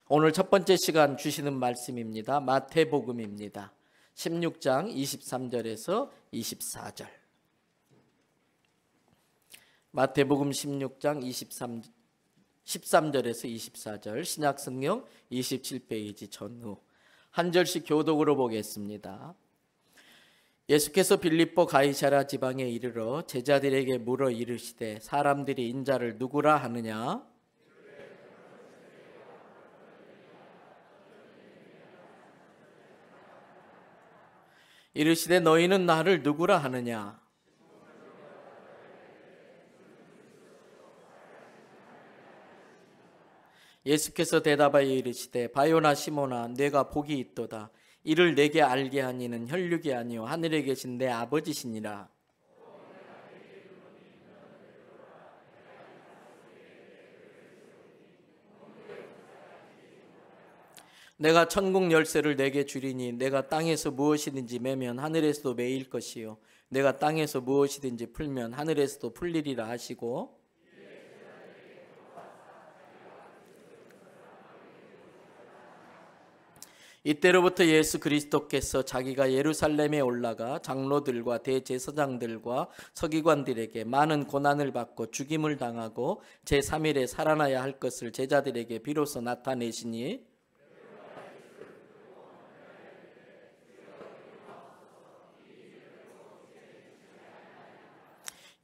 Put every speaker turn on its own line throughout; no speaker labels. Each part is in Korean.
오늘 첫 번째 시간 주시는 말씀입니다. 마태복음입니다. 16장 23절에서 24절. 마태복음 16장 13절에서 24절, 신약성경 27페이지 전후 한 절씩 교독으로 보겠습니다. 예수께서 빌립보 가이사랴 지방에 이르러 제자들에게 물어 이르시되 사람들이 인자를 누구라 하느냐? 이르시되 너희는 나를 누구라 하느냐? 예수께서 대답하여 이르시되 바요나 시몬아 내가 복이 있도다. 이를 내게 알게 한 이는 혈육이 아니요 하늘에 계신 내 아버지시니라. 내가 천국 열쇠를 내게 주리니 내가 땅에서 무엇이든지 매면 하늘에서도 매일 것이요 내가 땅에서 무엇이든지 풀면 하늘에서도 풀리리라 하시고, 이때로부터 예수 그리스도께서 자기가 예루살렘에 올라가 장로들과 대제사장들과 서기관들에게 많은 고난을 받고 죽임을 당하고 제3일에 살아나야 할 것을 제자들에게 비로소 나타내시니,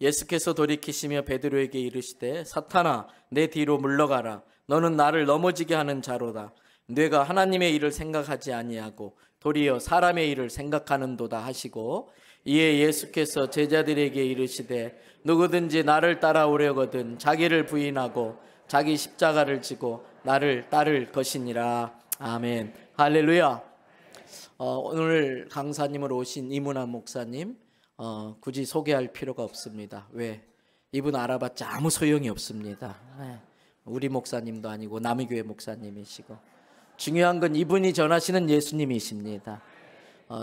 예수께서 돌이키시며 베드로에게 이르시되 사탄아 내 뒤로 물러가라. 너는 나를 넘어지게 하는 자로다. 네가 하나님의 일을 생각하지 아니하고 도리어 사람의 일을 생각하는도다 하시고, 이에 예수께서 제자들에게 이르시되 누구든지 나를 따라오려거든 자기를 부인하고 자기 십자가를 지고 나를 따를 것이니라. 아멘. 할렐루야. 오늘 강사님으로 오신 이문환 목사님 굳이 소개할 필요가 없습니다. 왜? 이분 알아봤자 아무 소용이 없습니다. 우리 목사님도 아니고 남의 교회 목사님이시고, 중요한 건 이분이 전하시는 예수님이십니다.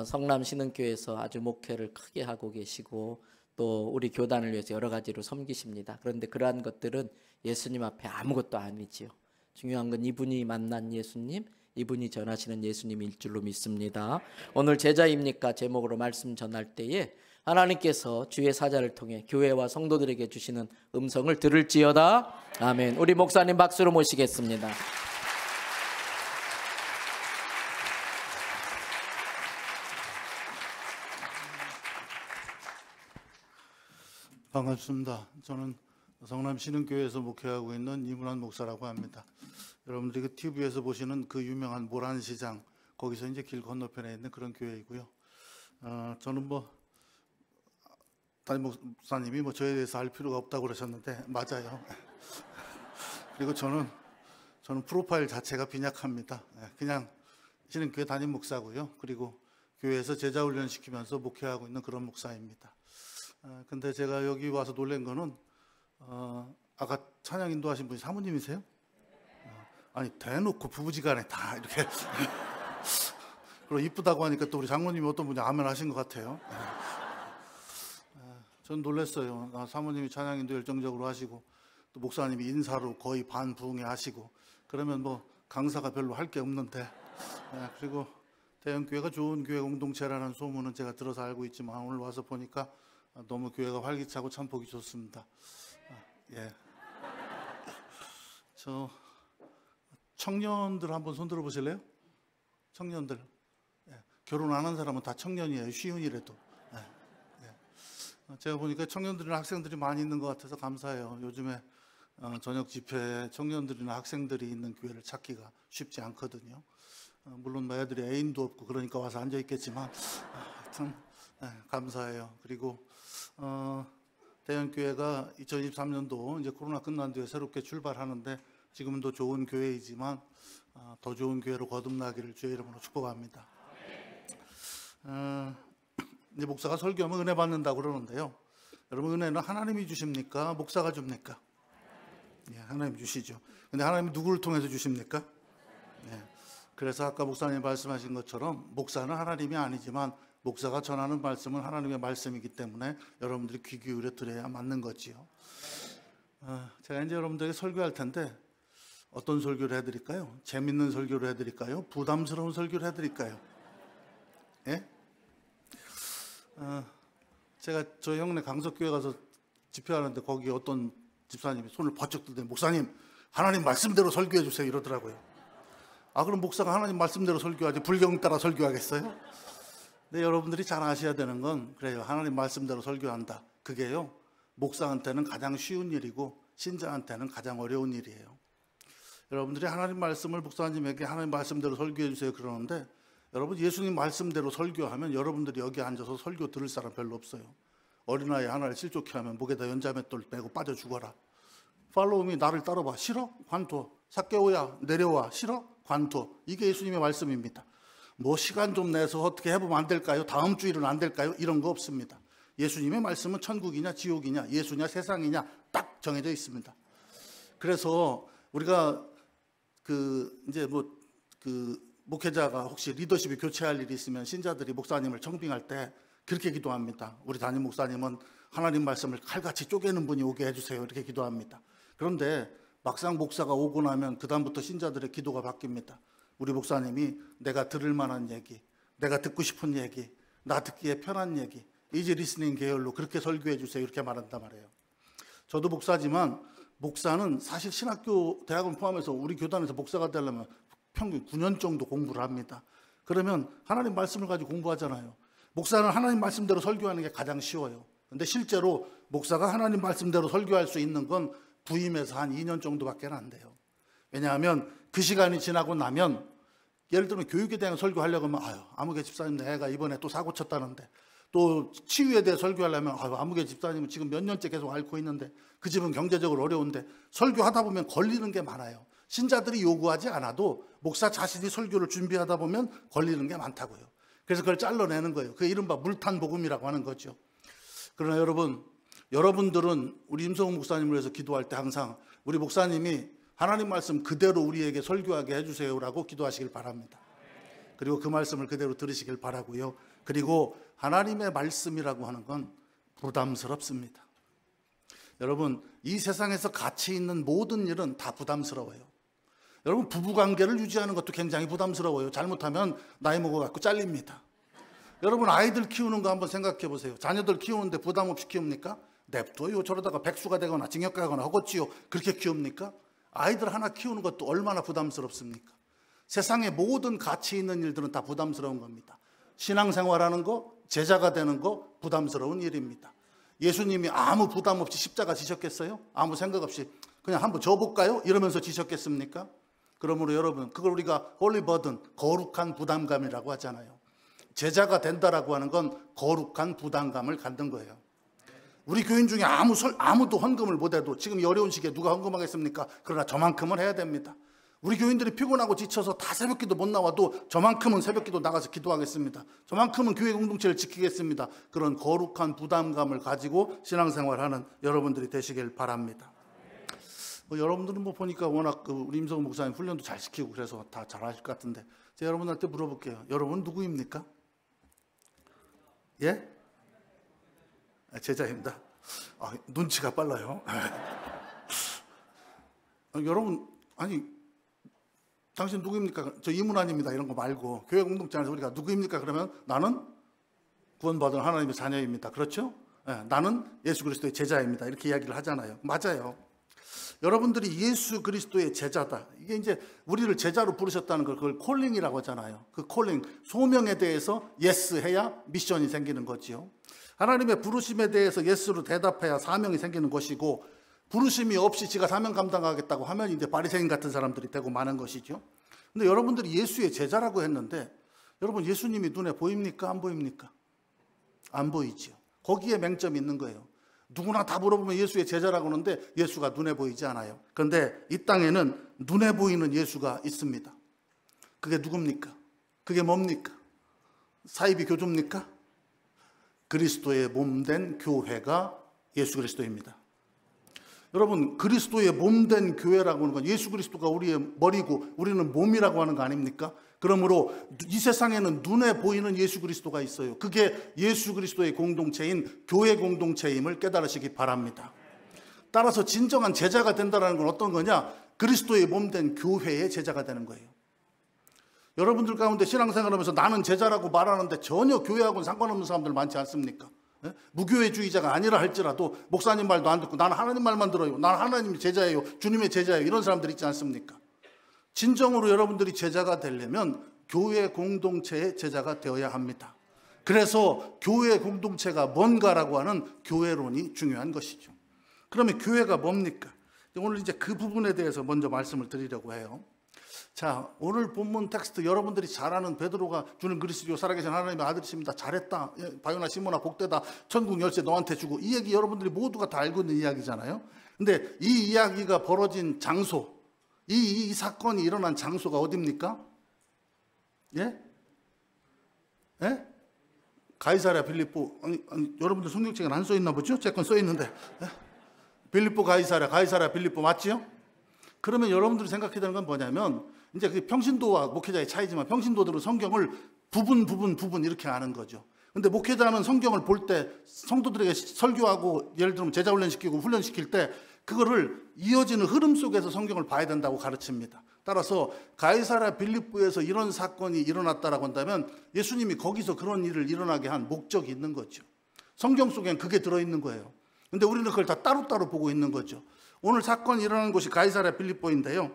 성남 신흥교회에서 아주 목회를 크게 하고 계시고 또 우리 교단을 위해서 여러 가지로 섬기십니다. 그런데 그러한 것들은 예수님 앞에 아무것도 아니지요. 중요한 건 이분이 만난 예수님, 이분이 전하시는 예수님일 줄로 믿습니다. 오늘 제자입니까 제목으로 말씀 전할 때에 하나님께서 주의 사자를 통해 교회와 성도들에게 주시는 음성을 들을지어다. 아멘. 우리 목사님 박수로 모시겠습니다.
반갑습니다. 저는 성남 신흥교회에서 목회하고 있는 이문환 목사라고 합니다. 여러분들이 그 TV에서 보시는 그 유명한 모란시장, 거기서 이제 길 건너편에 있는 그런 교회이고요. 저는 담임 목사님이 저에 대해서 알 필요가 없다고 그러셨는데 맞아요. 그리고 저는 프로파일 자체가 빈약합니다. 그냥 신흥교회 담임 목사고요. 그리고 교회에서 제자 훈련 시키면서 목회하고 있는 그런 목사입니다. 근데 제가 여기 와서 놀란 거는 아까 찬양 인도하신 분이 사모님이세요? 아니 대놓고 부부지간에 다 이렇게 그리고 이쁘다고 하니까 또 우리 장모님이 어떤 분이 아멘 하신 것 같아요. 전 놀랐어요. 사모님이 찬양 인도 열정적으로 하시고 또 목사님이 인사로 거의 반부흥회 하시고 그러면 강사가 별로 할 게 없는데, 그리고 대형교회가 좋은 교회 공동체라는 소문은 제가 들어서 알고 있지만 오늘 와서 보니까 너무 교회가 활기차고 참 보기 좋습니다. 예. 저 청년들 한번 손 들어 보실래요? 청년들. 예. 결혼 안 한 사람은 다 청년이에요. 쉬운이라도. 예. 제가 보니까 청년들이나 학생들이 많이 있는 것 같아서 감사해요. 요즘에 저녁 집회에 청년들이나 학생들이 있는 교회를 찾기가 쉽지 않거든요. 물론 애들이 애인도 없고 그러니까 와서 앉아 있겠지만 하여튼 감사해요. 그리고 대형교회가 2023년도 이제 코로나 끝난 뒤에 새롭게 출발하는데 지금은 더 좋은 교회이지만 더 좋은 교회로 거듭나기를 주의 이름으로 축복합니다. 이제 목사가 설교하면 은혜 받는다고 그러는데요. 여러분 은혜는 하나님이 주십니까? 목사가 줍니까? 예, 하나님 주시죠. 근데 하나님이 누구를 통해서 주십니까? 예. 그래서 아까 목사님 말씀하신 것처럼 목사는 하나님이 아니지만 목사가 전하는 말씀은 하나님의 말씀이기 때문에 여러분들이 귀 기울여 들어야 맞는 거지요. 제가 이제 여러분들에게 설교할 텐데 어떤 설교를 해드릴까요? 재밌는 설교를 해드릴까요? 부담스러운 설교를 해드릴까요? 예? 제가 저희 형네 강석교회 가서 집회하는데 거기 어떤 집사님이 손을 번쩍 들더니 목사님 하나님 말씀대로 설교해 주세요 이러더라고요. 그럼 목사가 하나님 말씀대로 설교하지 불경 따라 설교하겠어요? 근데 여러분들이 잘 아셔야 되는 건 그래요. 하나님 말씀대로 설교한다. 그게요, 목사한테는 가장 쉬운 일이고 신자한테는 가장 어려운 일이에요. 여러분들이 하나님 말씀을 목사님에게 하나님 말씀대로 설교해 주세요 그러는데, 여러분 예수님 말씀대로 설교하면 여러분들이 여기 앉아서 설교 들을 사람 별로 없어요. 어린아이 하나를 실족해 하면 목에다 연자맷돌 빼고 빠져 죽어라. 팔로우미 나를 따라봐. 싫어? 관둬. 삭개오야 내려와. 싫어? 관둬. 이게 예수님의 말씀입니다. 뭐 시간 좀 내서 어떻게 해보면 안 될까요? 다음 주일은 안 될까요? 이런 거 없습니다. 예수님의 말씀은 천국이냐 지옥이냐 예수냐 세상이냐 딱 정해져 있습니다. 그래서 우리가 이제 목회자가 혹시 리더십이 교체할 일이 있으면 신자들이 목사님을 청빙할 때 그렇게 기도합니다. 우리 담임 목사님은 하나님 말씀을 칼같이 쪼개는 분이 오게 해주세요. 이렇게 기도합니다. 그런데 막상 목사가 오고 나면 그 다음부터 신자들의 기도가 바뀝니다. 우리 목사님이 내가 들을 만한 얘기, 내가 듣고 싶은 얘기, 나 듣기에 편한 얘기, 이지 리스닝 계열로 그렇게 설교해 주세요. 이렇게 말한단 말이에요. 저도 목사지만 목사는 사실 신학교 대학원 포함해서 우리 교단에서 목사가 되려면 평균 9년 정도 공부를 합니다. 그러면 하나님 말씀을 가지고 공부하잖아요. 목사는 하나님 말씀대로 설교하는 게 가장 쉬워요. 근데 실제로 목사가 하나님 말씀대로 설교할 수 있는 건 부임해서 한 2년 정도밖에 안 돼요. 왜냐하면 그 시간이 지나고 나면, 예를 들면 교육에 대한 설교하려고 하면 아무개 집사님 애가 이번에 또 사고 쳤다는데, 또 치유에 대해 설교하려면 아무개 집사님은 지금 몇 년째 계속 앓고 있는데 그 집은 경제적으로 어려운데, 설교하다 보면 걸리는 게 많아요. 신자들이 요구하지 않아도 목사 자신이 설교를 준비하다 보면 걸리는 게 많다고요. 그래서 그걸 잘라내는 거예요. 그게 이른바 물탄 복음이라고 하는 거죠. 그러나 여러분들은 우리 임성훈 목사님을 위해서 기도할 때 항상 우리 목사님이 하나님 말씀 그대로 우리에게 설교하게 해주세요라고 기도하시길 바랍니다. 그리고 그 말씀을 그대로 들으시길 바라고요. 그리고 하나님의 말씀이라고 하는 건 부담스럽습니다. 여러분, 이 세상에서 가치 있는 모든 일은 다 부담스러워요. 여러분, 부부관계를 유지하는 것도 굉장히 부담스러워요. 잘못하면 나이 먹어갖고 잘립니다. 여러분, 아이들 키우는 거 한번 생각해 보세요. 자녀들 키우는데 부담 없이 키웁니까? 냅둬요. 저러다가 백수가 되거나 징역 가거나 하겠지요. 그렇게 키웁니까? 아이들 하나 키우는 것도 얼마나 부담스럽습니까? 세상의 모든 가치 있는 일들은 다 부담스러운 겁니다. 신앙생활하는 거, 제자가 되는 거 부담스러운 일입니다. 예수님이 아무 부담 없이 십자가 지셨겠어요? 아무 생각 없이 그냥 한번 져볼까요? 이러면서 지셨겠습니까? 그러므로 여러분, 그걸 우리가 holy burden, 거룩한 부담감이라고 하잖아요. 제자가 된다라고 하는 건 거룩한 부담감을 갖는 거예요. 우리 교인 중에 아무도 헌금을 못해도 지금 이 어려운 시기에 누가 헌금하겠습니까? 그러나 저만큼은 해야 됩니다. 우리 교인들이 피곤하고 지쳐서 다 새벽기도 못 나와도 저만큼은 새벽기도 나가서 기도하겠습니다. 저만큼은 교회 공동체를 지키겠습니다. 그런 거룩한 부담감을 가지고 신앙생활하는 여러분들이 되시길 바랍니다. 여러분들은 보니까 워낙 우리 임성훈 목사님 훈련도 잘 시키고 그래서 다 잘하실 것 같은데, 제가 여러분한테 물어볼게요. 여러분 누구입니까? 예? 제자입니다. 눈치가 빨라요. 여러분, 당신 누구입니까? 저 이문환입니다. 이런 거 말고 교회 공동체 안에서 우리가 누구입니까? 그러면 나는 구원받은 하나님의 자녀입니다. 그렇죠? 나는 예수 그리스도의 제자입니다. 이렇게 이야기를 하잖아요. 맞아요. 여러분들이 예수 그리스도의 제자다. 이게 이제 우리를 제자로 부르셨다는 걸 그걸 콜링이라고 하잖아요. 그 콜링, 소명에 대해서 예스 해야 미션이 생기는 거지요. 하나님의 부르심에 대해서 예스로 대답해야 사명이 생기는 것이고, 부르심이 없이 지가 사명 감당하겠다고 하면 이제 바리새인 같은 사람들이 되고 마는 것이죠. 근데 여러분들이 예수의 제자라고 했는데, 여러분 예수님이 눈에 보입니까? 안 보입니까? 안 보이죠. 거기에 맹점이 있는 거예요. 누구나 다 물어보면 예수의 제자라고 하는데 예수가 눈에 보이지 않아요. 그런데 이 땅에는 눈에 보이는 예수가 있습니다. 그게 누굽니까? 그게 뭡니까? 사이비 교조입니까? 그리스도의 몸된 교회가 예수 그리스도입니다. 여러분, 그리스도의 몸된 교회라고 하는 건 예수 그리스도가 우리의 머리고 우리는 몸이라고 하는 거 아닙니까? 그러므로 이 세상에는 눈에 보이는 예수 그리스도가 있어요. 그게 예수 그리스도의 공동체인 교회 공동체임을 깨달으시기 바랍니다. 따라서 진정한 제자가 된다는 건 어떤 거냐? 그리스도의 몸된 교회의 제자가 되는 거예요. 여러분들 가운데 신앙생활하면서 나는 제자라고 말하는데 전혀 교회하고는 상관없는 사람들 많지 않습니까? 예? 무교회주의자가 아니라 할지라도 목사님 말도 안 듣고 나는 하나님 말만 들어요. 나는 하나님의 제자예요. 주님의 제자예요. 이런 사람들 있지 않습니까? 진정으로 여러분들이 제자가 되려면 교회 공동체의 제자가 되어야 합니다. 그래서 교회 공동체가 뭔가라고 하는 교회론이 중요한 것이죠. 그러면 교회가 뭡니까? 오늘 이제 그 부분에 대해서 먼저 말씀을 드리려고 해요. 자, 오늘 본문 텍스트 여러분들이 잘 아는 베드로가 주는 그리스도 살아계신 하나님의 아들이십니다. 잘했다. 바요나 시몬아 복되다. 천국 열쇠 너한테 주고. 이 얘기 여러분들이 모두가 다 알고 있는 이야기잖아요. 근데 이 이야기가 벌어진 장소, 이 사건이 일어난 장소가 어디입니까? 예? 예? 가이사랴 빌립보. 아니, 여러분들 성경책에 안 써 있나 보죠? 제 건 써 있는데. 예? 빌립보 가이사랴 빌립보 맞지요? 그러면 여러분들이 생각해야 되는 건 뭐냐면 이제 그 평신도와 목회자의 차이지만 평신도들은 성경을 부분 이렇게 아는 거죠. 근데 목회자는 성경을 볼 때 성도들에게 설교하고 예를 들면 제자 훈련시키고 훈련시킬 때 그거를 이어지는 흐름 속에서 성경을 봐야 된다고 가르칩니다. 따라서 가이사랴 빌립보에서 이런 사건이 일어났다라고 한다면 예수님이 거기서 그런 일을 일어나게 한 목적이 있는 거죠. 성경 속엔 그게 들어있는 거예요. 근데 우리는 그걸 다 따로따로 보고 있는 거죠. 오늘 사건이 일어나는 곳이 가이사랴 빌립보인데요.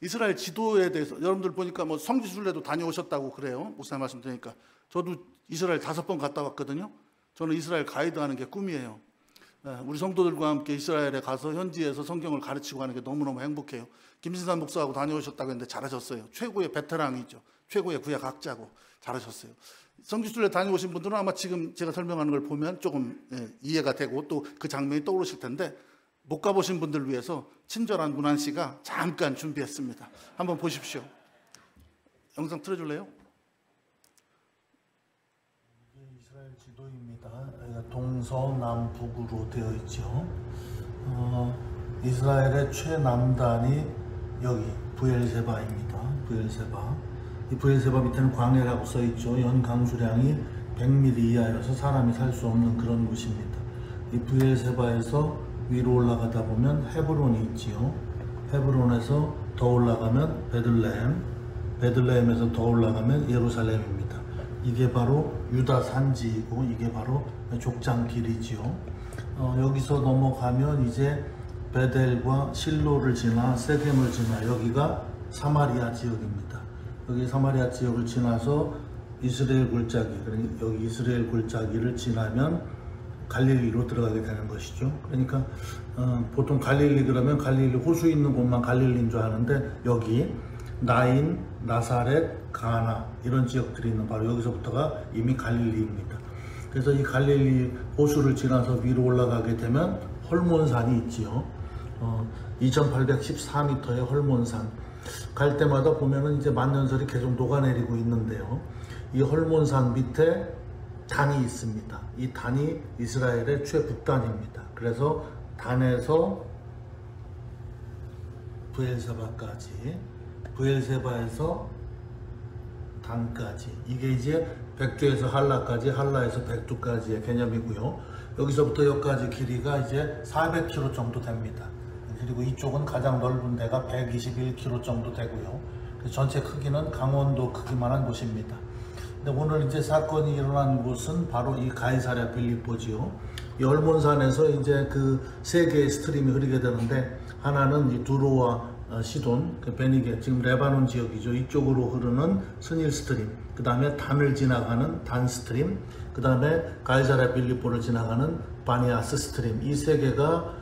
이스라엘 지도에 대해서 여러분들 보니까 뭐 성지순례도 다녀오셨다고 그래요. 목사님 말씀 드리니까. 저도 이스라엘 5번 갔다 왔거든요. 저는 이스라엘 가이드 하는 게 꿈이에요. 우리 성도들과 함께 이스라엘에 가서 현지에서 성경을 가르치고 하는 게 너무너무 행복해요. 김신산 목사하고 다녀오셨다고 했는데 잘하셨어요. 최고의 베테랑이죠. 최고의 구약학자고 잘하셨어요. 성지순례 다녀오신 분들은 아마 지금 제가 설명하는 걸 보면 조금 이해가 되고 또 그 장면이 떠오르실 텐데 못 가보신 분들 위해서 친절한 문한 씨가 잠깐 준비했습니다. 한번 보십시오. 영상 틀어줄래요?
이게 이스라엘 지도입니다. 동서남북으로 되어 있죠. 이스라엘의 최남단이 여기 브엘세바입니다. 브엘세바. 이 브엘세바 밑에는 광야라고 써 있죠. 연 강수량이 100mm 이하여서 사람이 살 수 없는 그런 곳입니다. 이 브엘세바에서 위로 올라가다 보면 헤브론이 있지요. 헤브론에서 더 올라가면 베들레헴, 베들레헴에서 더 올라가면 예루살렘입니다. 이게 바로 유다 산지이고 이게 바로 족장길이지요. 여기서 넘어가면 이제 베델과 실로를 지나 세겜을 지나 여기가 사마리아 지역입니다. 여기 사마리아 지역을 지나서 이스라엘 골짜기, 그러니까 여기 이스라엘 골짜기를 지나면 갈릴리로 들어가게 되는 것이죠. 그러니까 보통 갈릴리 그러면 갈릴리 호수 있는 곳만 갈릴리인 줄 아는데 여기 나인, 나사렛, 가나 이런 지역들이 있는 바로 여기서부터가 이미 갈릴리입니다. 그래서 이 갈릴리 호수를 지나서 위로 올라가게 되면 헐몬산이 있지요. 2814m의 헐몬산. 갈 때마다 보면은 이제 만년설이 계속 녹아내리고 있는데요. 이 헐몬산 밑에 단이 있습니다. 이 단이 이스라엘의 최북단입니다. 그래서 단에서 브엘세바까지, 브엘세바에서 단까지, 이게 이제 백두에서 할라까지, 할라에서 백두까지의 개념이고요. 여기서부터 여기까지 길이가 이제 400km 정도 됩니다. 그리고 이쪽은 가장 넓은 데가 121km 정도 되고요. 전체 크기는 강원도 크기만한 곳입니다. 근데 오늘 이제 사건이 일어난 곳은 바로 이 가이사랴 빌립보지요. 이 얼몬산에서 이제 그 세 개의 스트림이 흐르게 되는데 하나는 이 두로와 시돈, 그 베니게, 지금 레바논 지역이죠. 이쪽으로 흐르는 스닐 스트림, 그 다음에 단을 지나가는 단 스트림, 그 다음에 가이사랴 빌립보를 지나가는 바니아스 스트림, 이 세 개가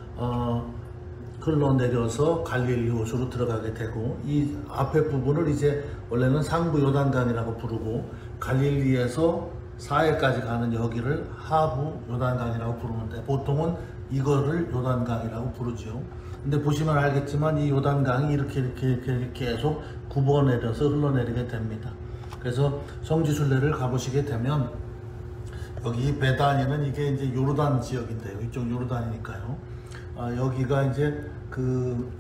흘러내려서 갈릴리 호수로 들어가게 되고, 이 앞에 부분을 이제 원래는 상부 요단강이라고 부르고 갈릴리에서 사해까지 가는 여기를 하부 요단강이라고 부르는데 보통은 이거를 요단강이라고 부르죠. 근데 보시면 알겠지만 이 요단강이 이렇게 계속 굽어내려서 흘러내리게 됩니다. 그래서 성지순례를 가보시게 되면 여기 베다니는 이게 이제 요르단 지역인데요. 이쪽 요르단이니까요. 여기가 이제 그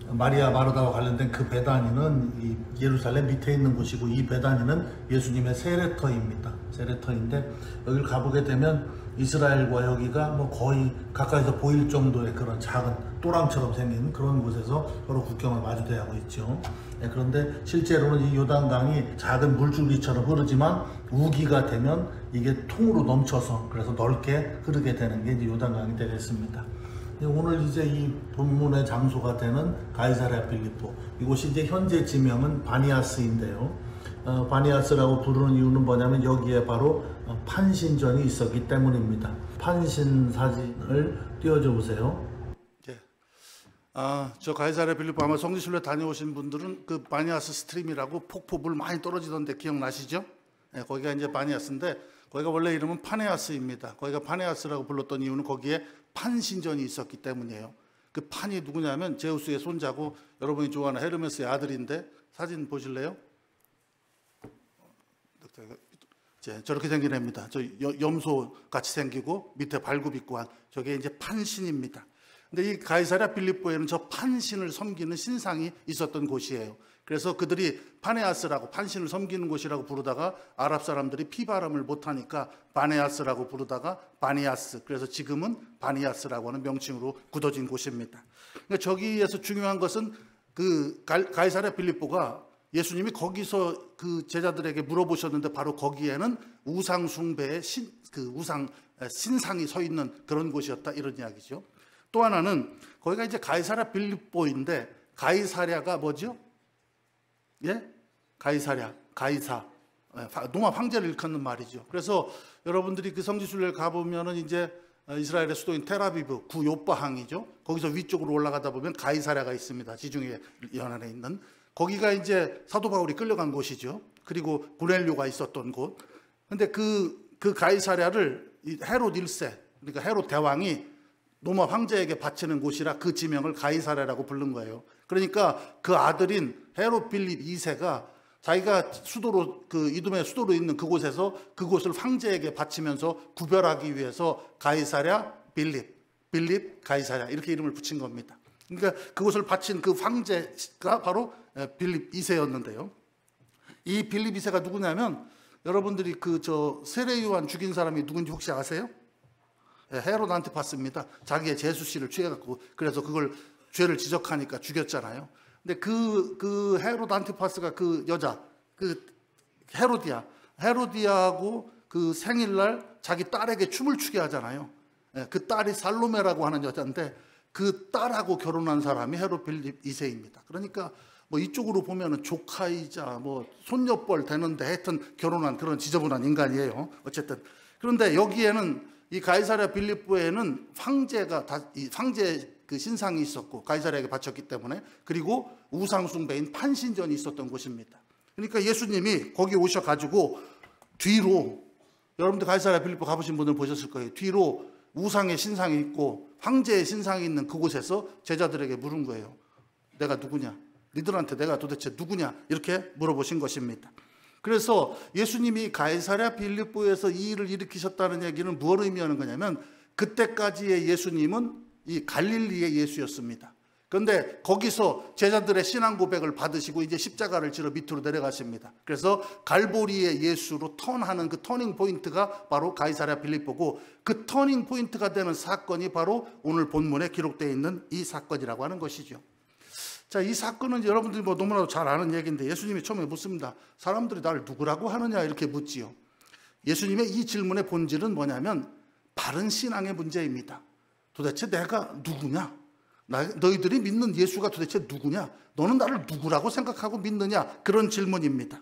마리아 마르다와 관련된 그 베다니는 이 예루살렘 밑에 있는 곳이고, 이 베다니는 예수님의 세례터입니다. 세례터인데 여기를 가보게 되면 이스라엘과 여기가 뭐 거의 가까이서 보일 정도의 그런 작은 또랑처럼 생긴 그런 곳에서 서로 국경을 마주대하고 있죠. 그런데 실제로는 이 요단강이 작은 물줄기처럼 흐르지만 우기가 되면 이게 통으로 넘쳐서 그래서 넓게 흐르게 되는 게 이제 요단강이 되겠습니다. 오늘 이제 이 본문의 장소가 되는 가이사랴 빌립보, 이곳이 이제 현재 지명은 바니아스인데요. 바니아스라고 부르는 이유는 뭐냐면 여기에 바로 판신전이 있었기 때문입니다. 판신 사진을 띄워줘 보세요.
예. 저 가이사랴 빌립보 아마 성지순례 다녀오신 분들은 그 바니아스 스트림이라고 폭포 물 많이 떨어지던데 기억나시죠? 예, 거기가 이제 바니아스인데 거기가 원래 이름은 파네아스입니다. 거기가 파네아스라고 불렀던 이유는 거기에 판신전이 있었기 때문이에요. 그 판이 누구냐면 제우스의 손자고 여러분이 좋아하는 헤르메스의 아들인데, 사진 보실래요? 저렇게 생긴 애입니다. 저 염소 같이 생기고 밑에 발굽 있고 한 저게 이제 판신입니다. 근데 이 가이사랴 빌립보에는 저 판신을 섬기는 신상이 있었던 곳이에요. 그래서 그들이 파네아스라고, 판신을 섬기는 곳이라고 부르다가 아랍 사람들이 피 발음을 못하니까 바네아스라고 부르다가 바니아스, 그래서 지금은 바니아스라고 하는 명칭으로 굳어진 곳입니다. 그러니까 저기에서 중요한 것은 그 가이사랴 빌립보가 예수님이 거기서 그 제자들에게 물어보셨는데 바로 거기에는 우상 숭배의 신상이 서 있는 그런 곳이었다, 이런 이야기죠. 또 하나는 거기가 이제 가이사랴 빌립보인데, 가이사랴가 뭐죠? 예? 가이사랴, 가이사, 로마 황제를 일컫는 말이죠. 그래서 여러분들이 그 성지순례를 가보면은 이제 이스라엘의 수도인 텔아비브 구 요바항이죠. 거기서 위쪽으로 올라가다 보면 가이사랴가 있습니다. 지중해 연안에 있는. 거기가 이제 사도 바울이 끌려간 곳이죠. 그리고 고넬료가 있었던 곳. 근데 그 가이사랴를 헤롯 1세, 그러니까 헤롯 대왕이 로마 황제에게 바치는 곳이라 그 지명을 가이사랴라고 부른 거예요. 그러니까 그 아들인 헤롯 빌립 2세가 자기가 수도로, 그 이두메 수도로 있는 그곳에서 그곳을 황제에게 바치면서 구별하기 위해서 가이사랴 빌립 가이사랴 이렇게 이름을 붙인 겁니다. 그러니까 그곳을 바친 그 황제가 바로 빌립 2세였는데요. 이 빌립 2세가 누구냐면, 여러분들이 그 세례 요한 죽인 사람이 누군지 혹시 아세요? 헤롯 안티파스입니다. 자기의 제수씨를 취해갖고 그래서 그걸 죄를 지적하니까 죽였잖아요. 근데 그 헤롯 안티파스가 그 여자, 그 헤로디아하고 그 생일날 자기 딸에게 춤을 추게 하잖아요. 그 딸이 살로메라고 하는 여자인데 그 딸하고 결혼한 사람이 헤롯 빌립 2세입니다. 그러니까 뭐 이쪽으로 보면은 조카이자 뭐 손녀뻘 되는데 하여튼 결혼한 그런 지저분한 인간이에요. 어쨌든. 그런데 여기에는 이 가이사랴 빌립보에는 황제 그 신상이 있었고 가이사랴에게 바쳤기 때문에, 그리고 우상 숭배인 판신전이 있었던 곳입니다. 그러니까 예수님이 거기 오셔가지고 뒤로, 여러분들 가이사랴 빌립보 가보신 분들 보셨을 거예요. 뒤로 우상의 신상이 있고 황제의 신상이 있는 그곳에서 제자들에게 물은 거예요. 내가 누구냐? 니들한테 내가 도대체 누구냐? 이렇게 물어보신 것입니다. 그래서 예수님이 가이사랴 빌립보에서 이 일을 일으키셨다는 얘기는 무엇을 의미하는 거냐면, 그때까지의 예수님은 이 갈릴리의 예수였습니다. 그런데 거기서 제자들의 신앙 고백을 받으시고 이제 십자가를 지러 밑으로 내려가십니다. 그래서 갈보리의 예수로 턴하는 그 터닝 포인트가 바로 가이사랴 빌립보고, 그 터닝 포인트가 되는 사건이 바로 오늘 본문에 기록되어 있는 이 사건이라고 하는 것이죠. 자, 이 사건은 여러분들이 뭐 너무나도 잘 아는 얘기인데, 예수님이 처음에 묻습니다. 사람들이 나를 누구라고 하느냐 이렇게 묻지요. 예수님의 이 질문의 본질은 뭐냐면 바른 신앙의 문제입니다. 도대체 내가 누구냐? 너희들이 믿는 예수가 도대체 누구냐? 너는 나를 누구라고 생각하고 믿느냐? 그런 질문입니다.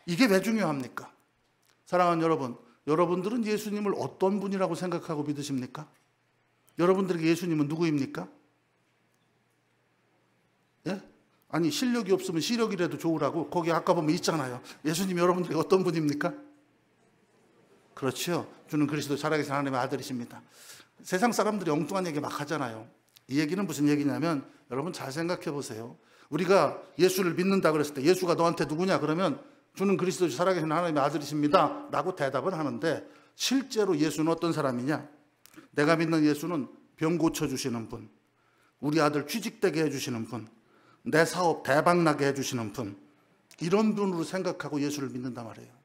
이게 왜 중요합니까? 사랑하는 여러분, 여러분들은 예수님을 어떤 분이라고 생각하고 믿으십니까? 여러분들에게 예수님은 누구입니까? 예? 아니, 실력이 없으면 시력이라도 좋으라고 거기 아까 보면 있잖아요. 예수님이 여러분들에게 어떤 분입니까? 그렇죠. 주는 그리스도 살아계신 하나님의 아들이십니다. 세상 사람들이 엉뚱한 얘기 막 하잖아요. 이 얘기는 무슨 얘기냐면, 여러분 잘 생각해 보세요. 우리가 예수를 믿는다 그랬을 때 예수가 너한테 누구냐 그러면 주는 그리스도 살아계신 하나님의 아들이십니다 라고 대답을 하는데, 실제로 예수는 어떤 사람이냐? 내가 믿는 예수는 병 고쳐주시는 분, 우리 아들 취직되게 해주시는 분, 내 사업 대박나게 해주시는 분, 이런 분으로 생각하고 예수를 믿는단 말이에요.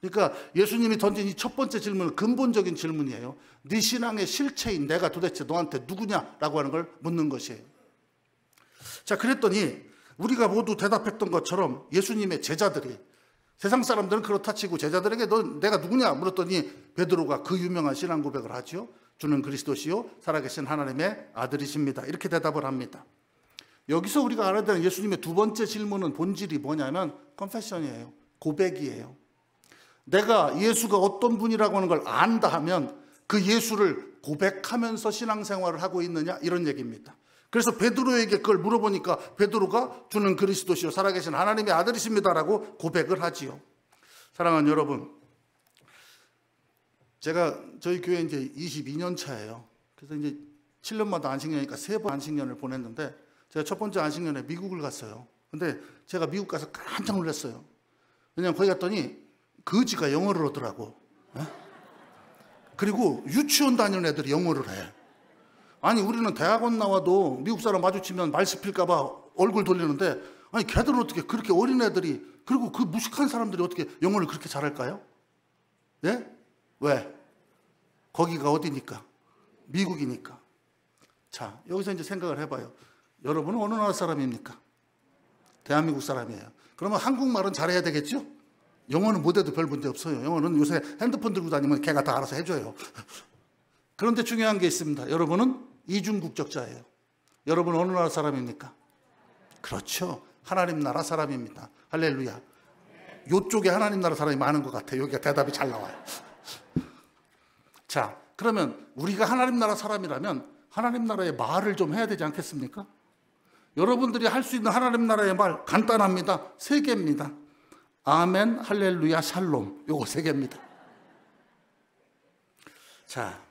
그러니까 예수님이 던진 이 첫 번째 질문은 근본적인 질문이에요. 네 신앙의 실체인 내가 도대체 너한테 누구냐라고 하는 걸 묻는 것이에요. 자, 그랬더니 우리가 모두 대답했던 것처럼 예수님의 제자들이, 세상 사람들은 그렇다 치고 제자들에게 너 내가 누구냐 물었더니 베드로가 그 유명한 신앙 고백을 하죠. 주는 그리스도시요 살아계신 하나님의 아들이십니다. 이렇게 대답을 합니다. 여기서 우리가 알아야 되는 예수님의 두 번째 질문은 본질이 뭐냐면 컨페션이에요. 고백이에요. 내가 예수가 어떤 분이라고 하는 걸 안다 하면 그 예수를 고백하면서 신앙생활을 하고 있느냐, 이런 얘기입니다. 그래서 베드로에게 그걸 물어보니까 베드로가 주는 그리스도시요 살아계신 하나님의 아들이십니다라고 고백을 하지요. 사랑하는 여러분, 제가 저희 교회 이제 22년 차예요. 그래서 이제 7년마다 안식년이니까 3번 안식년을 보냈는데 제가 첫 번째 안식년에 미국을 갔어요. 근데 제가 미국 가서 깜짝 놀랐어요. 왜냐면 거기 갔더니 거지가 영어를 하더라고. 그리고 유치원 다니는 애들이 영어를 해. 아니, 우리는 대학원 나와도 미국 사람 마주치면 말 씹힐까 봐 얼굴 돌리는데, 아니 걔들은 어떻게 그렇게 어린 애들이, 그리고 그 무식한 사람들이 어떻게 영어를 그렇게 잘할까요? 예? 왜? 거기가 어디니까? 미국이니까. 자, 여기서 이제 생각을 해봐요. 여러분은 어느 나라 사람입니까? 대한민국 사람이에요. 그러면 한국말은 잘해야 되겠죠? 영어는 못해도 별 문제 없어요. 영어는 요새 핸드폰 들고 다니면 걔가 다 알아서 해줘요. 그런데 중요한 게 있습니다. 여러분은 이중국적자예요. 여러분은 어느 나라 사람입니까? 그렇죠. 하나님 나라 사람입니다. 할렐루야. 요쪽에 하나님 나라 사람이 많은 것 같아요. 여기가 대답이 잘 나와요. 자, 그러면 우리가 하나님 나라 사람이라면 하나님 나라의 말을 좀 해야 되지 않겠습니까? 여러분들이 할 수 있는 하나님 나라의 말 간단합니다. 3개입니다. 아멘, 할렐루야, 샬롬. 요거 3개입니다. 자,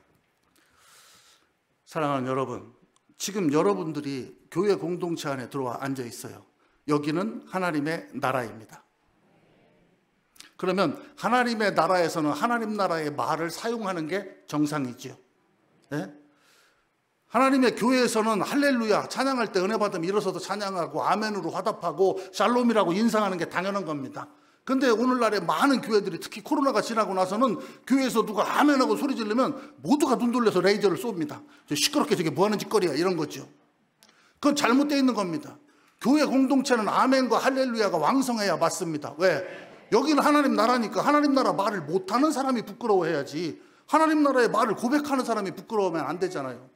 사랑하는 여러분, 지금 여러분들이 교회 공동체 안에 들어와 앉아 있어요. 여기는 하나님의 나라입니다. 그러면 하나님의 나라에서는 하나님 나라의 말을 사용하는 게 정상이지요. 네? 하나님의 교회에서는 할렐루야 찬양할 때 은혜 받으면 일어서서 찬양하고 아멘으로 화답하고 샬롬이라고 인상하는 게 당연한 겁니다. 근데 오늘날에 많은 교회들이 특히 코로나가 지나고 나서는 교회에서 누가 아멘하고 소리 지르면 모두가 눈 돌려서 레이저를 쏩니다. 시끄럽게 저게 뭐 하는 짓거리야, 이런 거죠. 그건 잘못되어 있는 겁니다. 교회 공동체는 아멘과 할렐루야가 왕성해야 맞습니다. 왜? 여기는 하나님 나라니까 하나님 나라 말을 못하는 사람이 부끄러워해야지, 하나님 나라의 말을 고백하는 사람이 부끄러우면 안 되잖아요.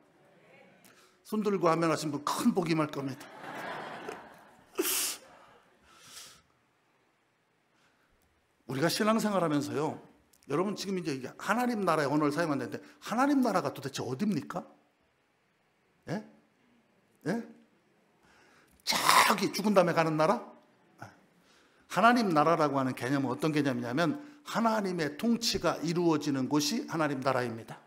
손 들고 아멘 하신 분 큰 복 임할 겁니다. 우리가 신앙생활 하면서요, 여러분 지금 이제 이게 하나님 나라의 언어를 사용하는데 하나님 나라가 도대체 어딥니까? 예? 예? 저기 죽은 다음에 가는 나라? 하나님 나라라고 하는 개념은 어떤 개념이냐면 하나님의 통치가 이루어지는 곳이 하나님 나라입니다.